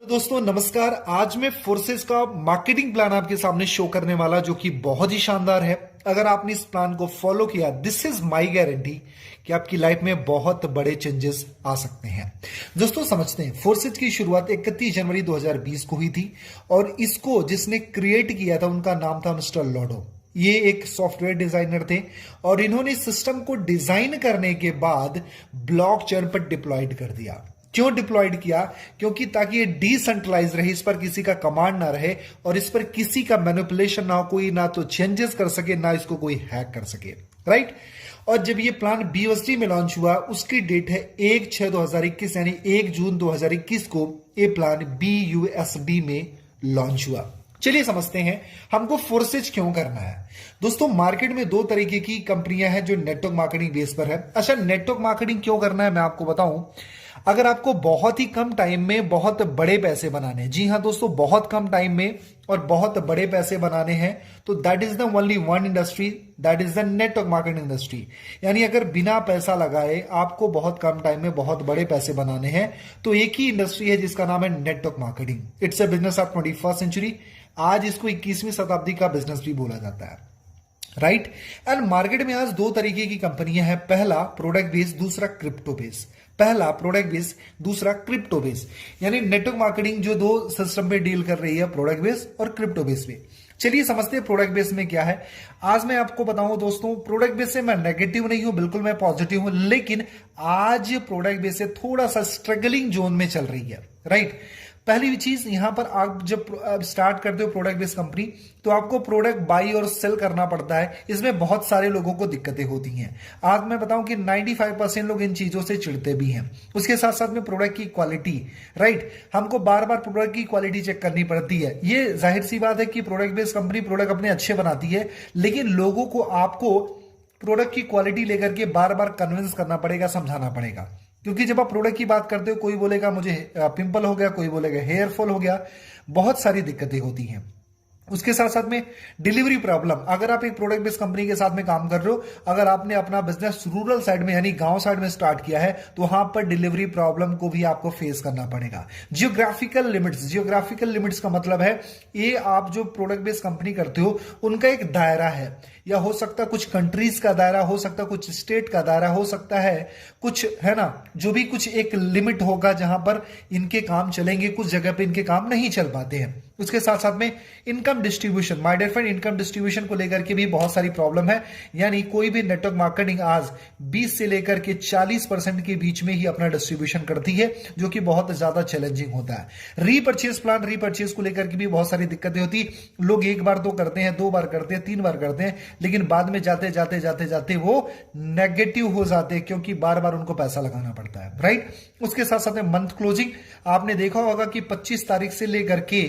तो दोस्तों नमस्कार। आज मैं फोर्सेस का मार्केटिंग प्लान आपके सामने शो करने वाला जो कि बहुत ही शानदार है। अगर आपने इस प्लान को फॉलो किया, दिस इज माय गारंटी कि आपकी लाइफ में बहुत बड़े चेंजेस आ सकते हैं। दोस्तों समझते हैं, फोर्सेस की शुरुआत 31 जनवरी 2020 को हुई थी और इसको जिसने क्रिएट किया था उनका नाम था मिस्टर लॉडो। ये एक सॉफ्टवेयर डिजाइनर थे और इन्होंने सिस्टम को डिजाइन करने के बाद ब्लॉकचेन पर डिप्लॉयड कर दिया। क्यों डिप्लॉयड किया? क्योंकि ताकि ये डिसेंट्रलाइज रहे, इस पर किसी का कमांड ना रहे और इस पर किसी का मैनिपुलेशन ना हो, कोई ना तो चेंजेस कर सके ना इसको कोई हैक कर सके, राइट। और जब ये प्लान BUSD में लॉन्च हुआ, उसकी डेट है 1/6/2021 यानी 1 जून 2021 को ये प्लान BUSD में लॉन्च हुआ। चलिए समझते हैं हमको फोर्सेज क्यों करना है। दोस्तों मार्केट में दो तरीके की कंपनियां हैं जो नेटवर्क मार्केटिंग बेस पर है। अच्छा, नेटवर्क मार्केटिंग क्यों करना है मैं आपको बताऊं। अगर आपको बहुत ही कम टाइम में बहुत बड़े पैसे बनाने हैं, जी हां दोस्तों, बहुत कम टाइम में और बहुत बड़े पैसे बनाने हैं, तो that is the only one industry, that is the network marketing industry. यानी अगर बिना पैसा लगाए आपको बहुत कम टाइम में बहुत बड़े पैसे बनाने हैं तो एक ही इंडस्ट्री है जिसका नाम है network marketing. It's a business of 21st century. आज इसको 21वीं शताब्दी का बिजनेस भी बोला जाता है, राइट। एंड मार्केट में आज दो तरीके की कंपनियां हैं, पहला प्रोडक्ट बेस्ड, दूसरा क्रिप्टो बेस्ड। पहला प्रोडक्ट बेस्ड, दूसरा क्रिप्टो बेस्ड। यानी नेटवर्क मार्केटिंग जो दो सिस्टम पे डील कर रही है, प्रोडक्ट बेस्ड और क्रिप्टो बेस्ड में। चलिए समझते हैं प्रोडक्ट बेस्ड में क्या है। आज मैं आपको बताऊं दोस्तों, प्रोडक्ट बेस्ड से मैं नेगेटिव नहीं हूं, बिल्कुल मैं पॉजिटिव हूं, लेकिन आज प्रोडक्ट बेस्ड से थोड़ा सा स्ट्रगलिंग जोन में चल रही है, राइट। पहली चीज, यहां पर आप जब स्टार्ट करते हो प्रोडक्ट बेस्ड कंपनी, तो आपको प्रोडक्ट बाई और सेल करना पड़ता है। इसमें बहुत सारे लोगों को दिक्कतें होती हैं। आज मैं बताऊं कि 95% लोग इन चीजों से चिढ़ते भी हैं। उसके साथ साथ में प्रोडक्ट की क्वालिटी, राइट, हमको बार बार प्रोडक्ट की क्वालिटी चेक करनी पड़ती है। ये जाहिर सी बात है कि प्रोडक्ट बेस्ड कंपनी प्रोडक्ट अपने अच्छे बनाती है, लेकिन लोगों को आपको प्रोडक्ट की क्वालिटी लेकर के बार बार कन्विंस करना पड़ेगा, समझाना पड़ेगा। क्योंकि जब आप प्रोडक्ट की बात करते हो, कोई बोलेगा मुझे पिंपल हो गया, कोई बोलेगा हेयर फॉल हो गया, बहुत सारी दिक्कतें होती हैं। उसके साथ साथ में डिलीवरी प्रॉब्लम। अगर आप एक प्रोडक्ट बेस्ड कंपनी के साथ में काम कर रहे हो, अगर आपने अपना बिजनेस रूरल साइड में यानी गांव साइड में स्टार्ट किया है, तो वहां पर डिलीवरी प्रॉब्लम को भी आपको फेस करना पड़ेगा। जियोग्राफिकल लिमिट्स, जियोग्राफिकल लिमिट्स का मतलब है ये आप जो प्रोडक्ट बेस्ड कंपनी करते हो उनका एक दायरा है, या हो सकता है कुछ कंट्रीज का दायरा, हो सकता है कुछ स्टेट का दायरा, हो सकता है कुछ, है ना, जो भी कुछ एक लिमिट होगा जहां पर इनके काम चलेंगे, कुछ जगह पे इनके काम नहीं चल पाते हैं। उसके साथ साथ में income distribution, my dear friend, income distribution को लेकर के भी बहुत सारी प्रॉब्लम है। यानी कोई भी नेटवर्क मार्केटिंग आज 20 से लेकर के 40% के बीच में ही अपना डिस्ट्रीब्यूशन करती है, जो कि बहुत ज्यादा चैलेंजिंग होता है। रीपर्चेज प्लान, रीपर्चेज को लेकर के भी बहुत सारी दिक्कतें होती। लोग एक बार तो करते हैं, दो बार करते हैं, 3 बार करते हैं, लेकिन बाद में जाते जाते जाते जाते वो नेगेटिव हो जाते हैं, क्योंकि बार बार उनको पैसा लगाना पड़ता है, राइट। उसके साथ साथ में मंथ क्लोजिंग, आपने देखा होगा कि 25 तारीख से लेकर के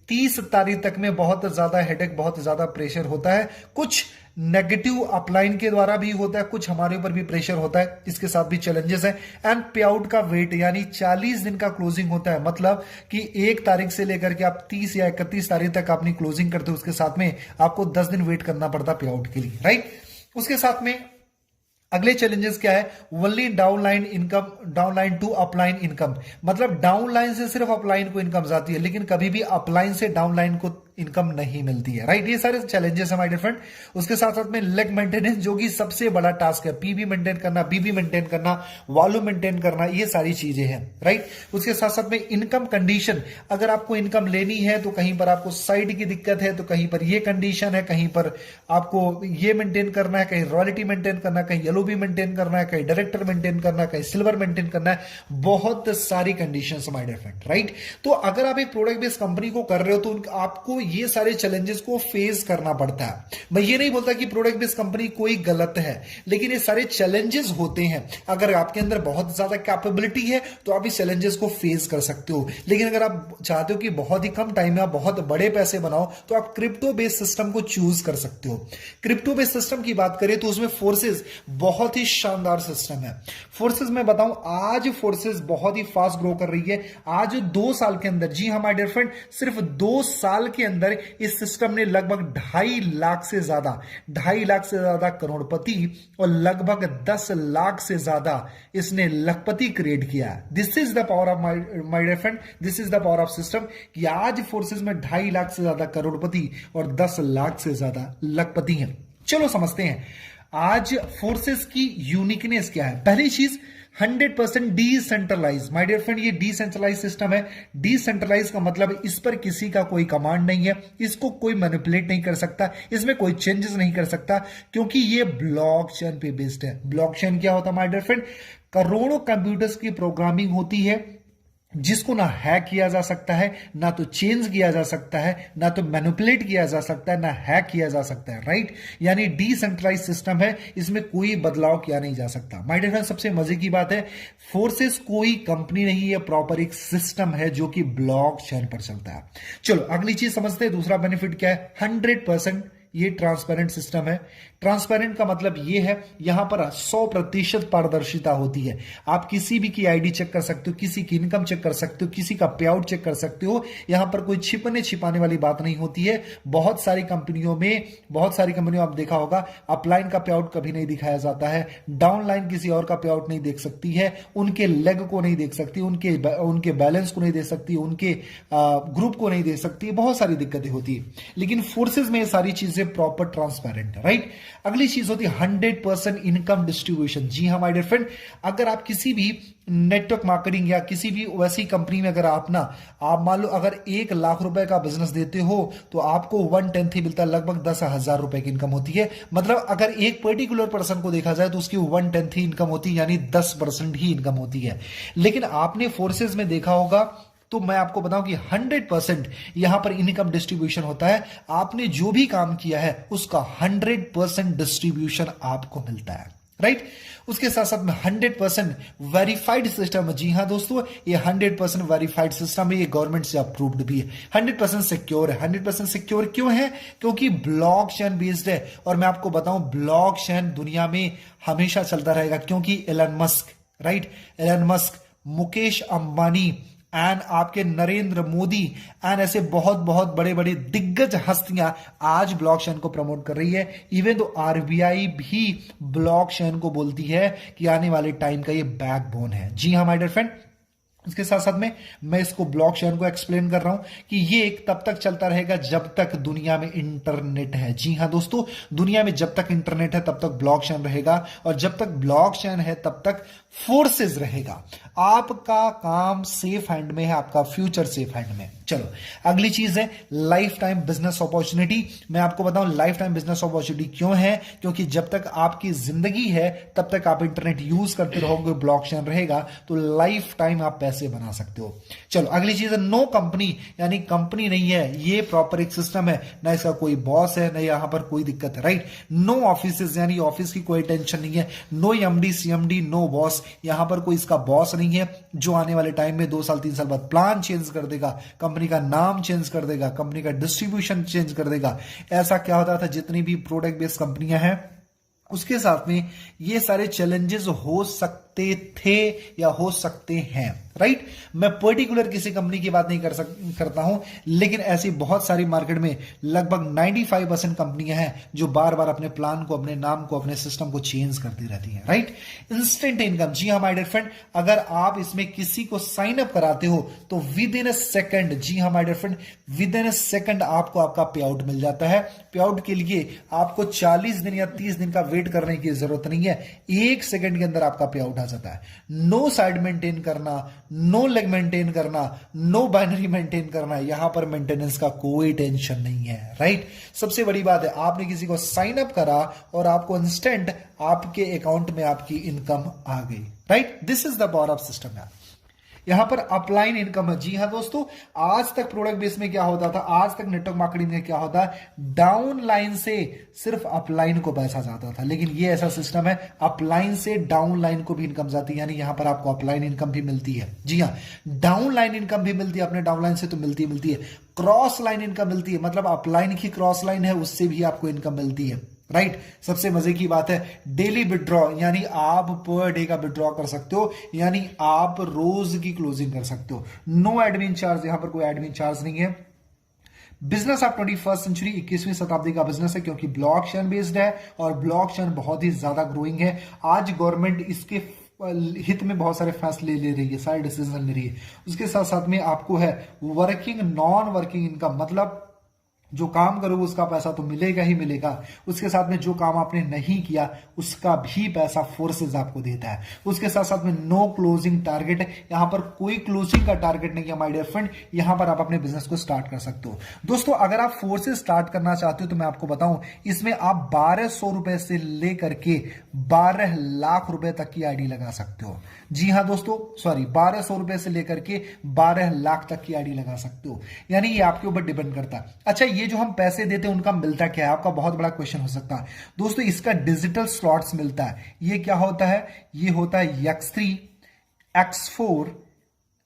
30 तारीख तक में बहुत ज्यादा हेडेक, बहुत ज्यादा प्रेशर होता है। कुछ नेगेटिव अपलाइन के द्वारा भी होता है, कुछ हमारे ऊपर भी प्रेशर होता है, इसके साथ भी चैलेंजेस है। एंड पे आउट का वेट, यानी 40 दिन का क्लोजिंग होता है, मतलब कि 1 तारीख से लेकर के आप 30 या 31 तारीख तक अपनी क्लोजिंग करते हो, उसके साथ में आपको 10 दिन वेट करना पड़ता है पे आउट के लिए, राइट। उसके साथ में अगले चैलेंजेस क्या है? Only downline income, downline to upline income, मतलब डाउनलाइन से सिर्फ अपलाइन को इनकम जाती है, लेकिन कभी भी अपलाइन से डाउनलाइन को इनकम नहीं मिलती है, राइट। ये सारे चैलेंजेस है माय डियर फ्रेंड। उसके साथ साथ में लेग मेंटेनेंस, जो कि सबसे बड़ा टास्क है, पीबी मेंटेन करना, बीबी मेंटेन करना, वॉल्यूम मेंटेन करना, ये सारी चीजें हैं, राइट। उसके साथ साथ में इनकम कंडीशन, अगर आपको इनकम लेनी है तो कहीं पर आपको साइड की दिक्कत है, तो कहीं पर ये कंडीशन है, कहीं पर आपको ये मेंटेन करना है, कहीं रॉयल्टी मेंटेन करना है, कहीं येलो भी मेंटेन करना है, कहीं डायरेक्टर मेंटेन करना है, कहीं सिल्वर मेंटेन करना है, बहुत सारी conditions my dear friend, right. तो अगर आप एक प्रोडक्ट बेस्ड कंपनी को कर रहे हो तो आपको ये सारे चैलेंजेस को फेस करना पड़ता है। मैं ये नहीं बोलता कि प्रोडक्ट बेस्ड कंपनी कोई गलत है, लेकिन ये सारे चैलेंजेस होते हैं। अगर आपके अंदर बहुत ज्यादा कैपेबिलिटी है तो आप इस चैलेंजेस को फेस कर सकते हो, लेकिन अगर आप चाहते हो कि बहुत ही कम टाइम में आप बहुत बड़े पैसे बनाओ, तो आप क्रिप्टो बेस्ड सिस्टम को चूज कर सकते हो। क्रिप्टो बेस्ड सिस्टम की बात करें तो उसमें फोर्सेस बहुत ही शानदार सिस्टम है। फोर्सेस में बताऊं, आज फोर्सेस बहुत ही फास्ट ग्रो कर रही है। आज 2 साल के अंदर, जी हां माय डियर फ्रेंड, सिर्फ 2 साल के अंदर इस सिस्टम ने लगभग 2.5 लाख से ज्यादा करोड़पति और लगभग 10 लाख से ज्यादा इसने लखपति क्रिएट किया। This is the power of my dear friend, this is the power of system कि आज फोर्सेस में 2.5 लाख से ज्यादा करोड़पति और 10 लाख से ज्यादा लखपति हैं। चलो समझते हैं आज फोर्सेस की यूनिकनेस क्या है। पहली चीज 100% डिसेंट्रलाइज। माय डियर फ्रेंड, ये डिसेंट्रलाइज सिस्टम है। डिसेंट्रलाइज का मतलब इस पर किसी का कोई कमांड नहीं है, इसको कोई मैनिपुलेट नहीं कर सकता, इसमें कोई चेंजेस नहीं कर सकता, क्योंकि ये ब्लॉकचेन पे बेस्ड है। ब्लॉकचेन क्या होता है माय डियर फ्रेंड? करोड़ों कंप्यूटर्स की प्रोग्रामिंग होती है जिसको ना हैक किया जा सकता है, ना तो चेंज किया जा सकता है, ना तो मैनिपुलेट किया जा सकता है, ना हैक किया जा सकता है। राइट, यानी डिसेंट्रलाइज सिस्टम है, इसमें कोई बदलाव किया नहीं जा सकता। माय डियर फ्रेंड, सबसे मजे की बात है फोर्सेस कोई कंपनी नहीं है, प्रॉपर एक सिस्टम है जो कि ब्लॉकचेन पर चलता है। चलो अगली चीज समझते हैं, दूसरा बेनिफिट क्या है। 100% ये ट्रांसपेरेंट सिस्टम है। ट्रांसपेरेंट का मतलब ये है यहां पर 100% पारदर्शिता होती है। आप किसी भी की आईडी चेक कर सकते हो, किसी की इनकम चेक कर सकते हो, किसी का पे आउट चेक कर सकते हो। यहां पर कोई छिपाने वाली बात नहीं होती है। बहुत सारी कंपनियों आप देखा होगा अपलाइन का पे आउट कभी नहीं दिखाया जाता है, डाउनलाइन किसी और का पे आउट नहीं देख सकती है, उनके लेग को नहीं देख सकती, उनके बैलेंस को नहीं देख सकती, उनके ग्रुप को नहीं देख सकती, बहुत सारी दिक्कतें होती है। लेकिन फोर्सेज में ये सारी चीजें प्रॉपर ट्रांसपेरेंट है। राइट, अगली चीज होती है 100% इनकम डिस्ट्रीब्यूशन। जी हाँ माय डियर फ्रेंड, अगर आप किसी भी नेटवर्क मार्केटिंग या किसी भी वैसी कंपनी में अगर आप मान लो अगर 1 लाख रुपए का बिजनेस देते हो तो आपको 1/10 ही मिलता है, लगभग 10,000 रुपए की इनकम होती है। मतलब अगर एक पर्टिकुलर पर्सन को देखा जाए तो उसकी 1/10 ही इनकम होती है, यानी 10% ही इनकम होती है। लेकिन आपने फोर्सेज में देखा होगा तो मैं आपको बताऊं कि 100% यहां पर इनकम डिस्ट्रीब्यूशन होता है। आपने जो भी काम किया है उसका 100% डिस्ट्रीब्यूशन आपको मिलता है। राइट, उसके साथ साथ में 100% वेरीफाइड सिस्टम है। जी हां दोस्तों, ये 100% वेरीफाइड सिस्टम है, ये गवर्नमेंट से अप्रूव्ड भी है। 100% सिक्योर है। 100% सिक्योर क्यों है? क्योंकि ब्लॉकचेन बेस्ड है। और मैं आपको बताऊं ब्लॉकचेन दुनिया में हमेशा चलता रहेगा, क्योंकि Elon Musk, Mukesh Ambani and आपके नरेंद्र मोदी एंड ऐसे बहुत बहुत बड़े बड़े दिग्गज हस्तियां आज ब्लॉकचेन को प्रमोट कर रही है। इवन तो आरबीआई भी ब्लॉकचेन को बोलती है कि आने वाले टाइम का ये बैकबोन है। जी हाँ माय डियर फ्रेंड, उसके साथ साथ में मैं इसको ब्लॉकचेन को एक्सप्लेन कर रहा हूं कि ये एक तब तक चलता रहेगा जब तक दुनिया में इंटरनेट है। जी हां दोस्तों, दुनिया में जब तक इंटरनेट है तब तक ब्लॉकचेन रहेगा, और जब तक ब्लॉकचेन है तब तक फोर्सेस रहेगा। आपका काम सेफ हैंड में है, आपका फ्यूचर सेफ हैंड में। चलो अगली चीज है लाइफ टाइम बिजनेस अपॉर्चुनिटी। मैं आपको बताऊं लाइफ टाइम बिजनेस अपॉर्चुनिटी क्यों है, क्योंकि जब तक आपकी जिंदगी है तब तक आप इंटरनेट यूज करते रहोगे, ब्लॉकचेन रहेगा, तो लाइफ टाइम आप पैसे बना सकते हो। चलो अगली चीज है नो कंपनी, यानी कंपनी नहीं है, ये प्रॉपर एक सिस्टम है, ना इसका कोई बॉस है, ना यहां पर कोई दिक्कत है। राइट, नो ऑफिस, यानी ऑफिस की कोई टेंशन नहीं है, no MD CMD, no boss, यहां पर कोई इसका बॉस नहीं है जो आने वाले टाइम में 2 साल 3 साल बाद प्लान चेंज कर देगा, कंपनी का नाम चेंज कर देगा, कंपनी का डिस्ट्रीब्यूशन चेंज कर देगा। ऐसा क्या होता था, जितनी भी प्रोडक्ट बेस्ड कंपनियां हैं उसके साथ में ये सारे चैलेंजेस हो सकते थे या हो सकते हैं। राइट, मैं पर्टिकुलर किसी कंपनी की बात नहीं करता हूं, लेकिन ऐसी बहुत सारी मार्केट में लगभग 95% कंपनियां हैं जो बार बार अपने प्लान को, अपने नाम को, अपने सिस्टम को चेंज करती रहती हैं। Right, instant income. जी हाँ माय डियर फ्रेंड, अगर आप इसमें किसी को साइन अप कराते हो तो विद इन अ सेकंड, जी हाँ my dear friend, within a second आपको आपका पे आउट मिल जाता है। पे आउट के लिए आपको 40 दिन या 30 दिन का वेट करने की जरूरत नहीं है, 1 सेकंड के अंदर आपका पे आउट आ जाता है। नो साइड मेंटेन करना, नो लेग मेंटेन करना, नो बाइनरी मेंटेन करना, यहां पर मेंटेनेंस का कोई टेंशन नहीं है। राइट, सबसे बड़ी बात है आपने किसी को साइन अप करा और आपको इंस्टेंट आपके अकाउंट में आपकी इनकम आ गई। Right, this is the power of system. यहां पर अपलाइन इनकम है। जी हां दोस्तों, आज तक प्रोडक्ट बेस में क्या होता था, आज तक नेटवर्क मार्केटिंग में क्या होता है, डाउन लाइन से सिर्फ अपलाइन को पैसा जाता था, लेकिन ये ऐसा सिस्टम है अपलाइन से डाउन लाइन को भी इनकम जाती है, यानी यहां पर आपको अपलाइन इनकम भी मिलती है। जी हां, डाउन लाइन इनकम भी मिलती है, अपने डाउन लाइन से तो मिलती है, क्रॉस लाइन इनकम मिलती है, मतलब अपलाइन की क्रॉस लाइन है उससे भी आपको इनकम मिलती है। राइट, सबसे मजे की बात है डेली विड्रॉ, यानी आप पर डे का विड्रॉ कर सकते हो, यानी आप रोज की क्लोजिंग कर सकते हो। नो एडमिन चार्ज, यहां पर कोई एडमिन चार्ज नहीं है। बिजनेस ऑफ 21st सेंचुरी, 21वीं शताब्दी का बिजनेस है, क्योंकि ब्लॉकचेन बेस्ड है और ब्लॉकचेन बहुत ही ज्यादा ग्रोइंग है। आज गवर्नमेंट इसके हित में बहुत सारे फैसले ले रही है, सारे डिसीजन ले रही है। उसके साथ साथ में आपको है वर्किंग नॉन वर्किंग इनकम, मतलब जो काम करोगे उसका पैसा तो मिलेगा ही मिलेगा, उसके साथ में जो काम आपने नहीं किया उसका भी पैसा फोर्सेज आपको देता है। उसके साथ साथ में नो क्लोजिंग टारगेट है, यहां पर कोई क्लोजिंग का टारगेट नहीं है माय डियर फ्रेंड, यहां पर आप अपने बिजनेस को स्टार्ट कर सकते हो। दोस्तों अगर आप फोर्सेज स्टार्ट करना चाहते हो तो मैं आपको बताऊं, इसमें आप 1200 रुपए से लेकर के 12 लाख रुपए तक की आईडी लगा सकते हो। जी हां दोस्तों, सॉरी, 1200 रुपए से लेकर के 12 लाख तक की आईडी लगा सकते हो, यानी ये आपके ऊपर डिपेंड करता है। अच्छा, ये जो हम पैसे देते हैं उनका मिलता क्या है, आपका बहुत बड़ा क्वेश्चन हो सकता है। दोस्तों इसका डिजिटल स्लॉट्स मिलता है। ये क्या होता है, ये होता है X3, X4,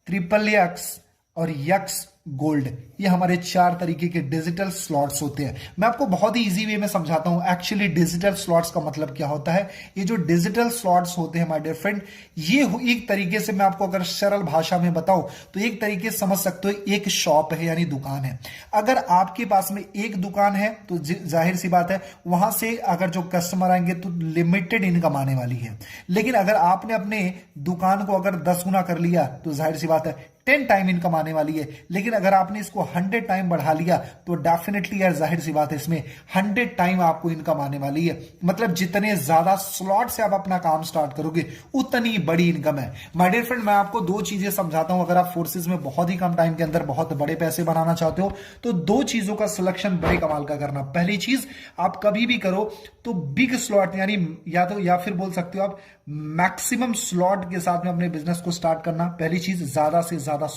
XXX और X गोल्ड। ये हमारे 4 तरीके के डिजिटल स्लॉट्स होते हैं। मैं आपको बहुत ही इजी वे में समझाता हूं एक्चुअली डिजिटल स्लॉट्स का मतलब क्या होता है। ये जो डिजिटल स्लॉट्स होते हैं माय डियर फ्रेंड, ये एक तरीके से मैं आपको अगर सरल भाषा में बताऊं तो एक तरीके से समझ सकते हो, एक शॉप है यानी दुकान है। अगर आपके पास में एक दुकान है तो जाहिर सी बात है वहां से अगर जो कस्टमर आएंगे तो लिमिटेड इनकम आने वाली है। लेकिन अगर आपने अपने दुकान को अगर 10 गुना कर लिया तो जाहिर सी बात है 10 टाइम इनकम आने वाली है। लेकिन अगर आपने इसको 100 टाइम बढ़ा लिया तो डेफिनेटली यार जाहिर सी बात है इसमें 100 टाइम आपको इनकम आने वाली है। मतलब जितने ज्यादा स्लॉट से आप अपना काम स्टार्ट करोगे उतनी बड़ी इनकम है। माय डियर फ्रेंड, मैं आपको 2 चीजें समझाता हूं। अगर आप फोर्सेज में बहुत ही कम टाइम के अंदर बहुत बड़े पैसे बनाना चाहते हो तो 2 चीजों का सिलेक्शन बड़े कमाल का करना। पहली चीज, आप कभी भी करो तो बिग स्लॉट यानी या फिर बोल सकते हो आप मैक्सिमम स्लॉट के साथ में अपने बिजनेस को स्टार्ट करना। पहली चीज, ज्यादा से ज्यादा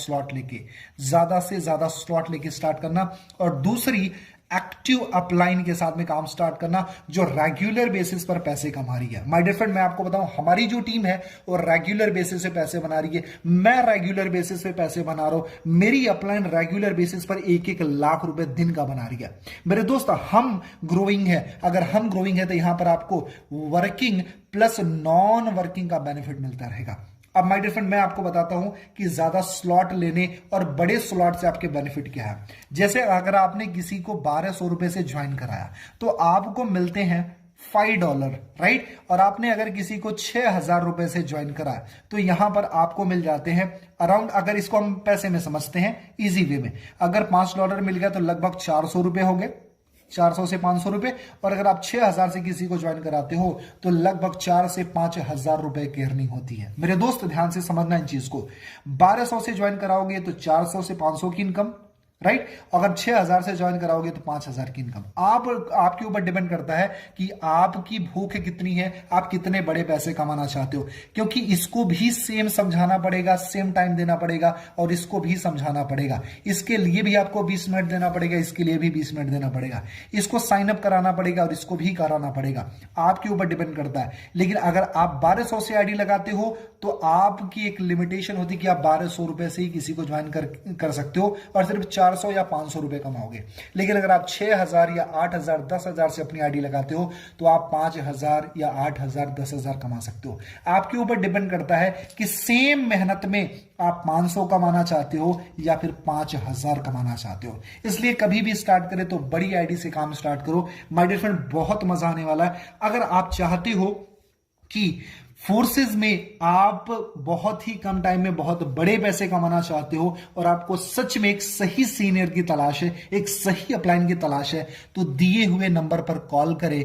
स्लॉट लेके स्टार्ट करना। और दूसरी, एक्टिव अपलाइन के साथ में काम स्टार्ट करना जो रेगुलर बेसिस पर पैसे कमा रही है। माय डियर फ्रेंड, मैं आपको बताऊं हमारी जो टीम है वो रेगुलर बेसिस पे पैसे बना रही है। मैं रेगुलर बेसिस पे पैसे बना रहा हूं, मेरी अपलाइन रेगुलर बेसिस पर 1-1 लाख रुपए दिन का बना रही है। मेरे दोस्त, हम ग्रोइंग है। अगर हम ग्रोइंग है तो यहां पर आपको वर्किंग प्लस नॉन वर्किंग का बेनिफिट मिलता रहेगा। अब माय डियर फ्रेंड, मैं आपको बताता हूं कि ज्यादा स्लॉट लेने और बड़े स्लॉट से आपके बेनिफिट क्या है। जैसे अगर आपने किसी को 1200 रुपए से ज्वाइन कराया तो आपको मिलते हैं $5, राइट। और आपने अगर किसी को 6000 रुपए से ज्वाइन कराया तो यहां पर आपको मिल जाते हैं अराउंड, अगर इसको हम पैसे में समझते हैं इजी वे में, अगर $5 मिल गया तो लगभग 400 रुपए हो गए, 400 से 500 रुपए। और अगर आप 6000 से किसी को ज्वाइन कराते हो तो लगभग 4 से 5000 रुपए की अर्निंग होती है। मेरे दोस्त ध्यान से समझना इन चीज को, 1200 से ज्वाइन कराओगे तो 400 से 500 की इनकम, राइट। अगर 6000 से ज्वाइन कराओगे तो 5000 की इनकम। आपके ऊपर डिपेंड करता है कि आपकी भूख कितनी है, आप कितने बड़े पैसे कमाना चाहते हो। क्योंकि इसको भी सेम समझाना पड़ेगा, सेम टाइम देना पड़ेगा और इसको भी समझाना पड़ेगा। इसके लिए भी आपको 20 मिनट देना पड़ेगा, इसके लिए भी 20 मिनट देना पड़ेगा। इसको साइन अप कराना पड़ेगा और इसको भी कराना पड़ेगा। आपके ऊपर डिपेंड करता है। लेकिन अगर आप 1200 से आईडी लगाते हो तो आपकी एक लिमिटेशन होती है कि आप 1200 रुपए से ही किसी को ज्वाइन कर सकते हो और सिर्फ 400 या 500 रुपए कमाओगे। लेकिन अगर आप 6000 या 8000 10,000 से अपनी आईडी लगाते हो तो आप 5000 या 8000 10,000 कमा सकते हो। आपके ऊपर डिपेंड करता है कि सेम मेहनत में आप 500 कमाना चाहते हो या फिर 5000 कमाना चाहते हो। इसलिए कभी भी स्टार्ट करें तो बड़ी आईडी से काम स्टार्ट करो। माय डियर फ्रेंड, बहुत मजा आने वाला है। अगर आप चाहते हो कि फोर्सेज में आप बहुत ही कम टाइम में बहुत बड़े पैसे कमाना चाहते हो और आपको सच में एक सही सीनियर की तलाश है, एक सही अपलाइन की तलाश है, तो दिए हुए नंबर पर कॉल करें।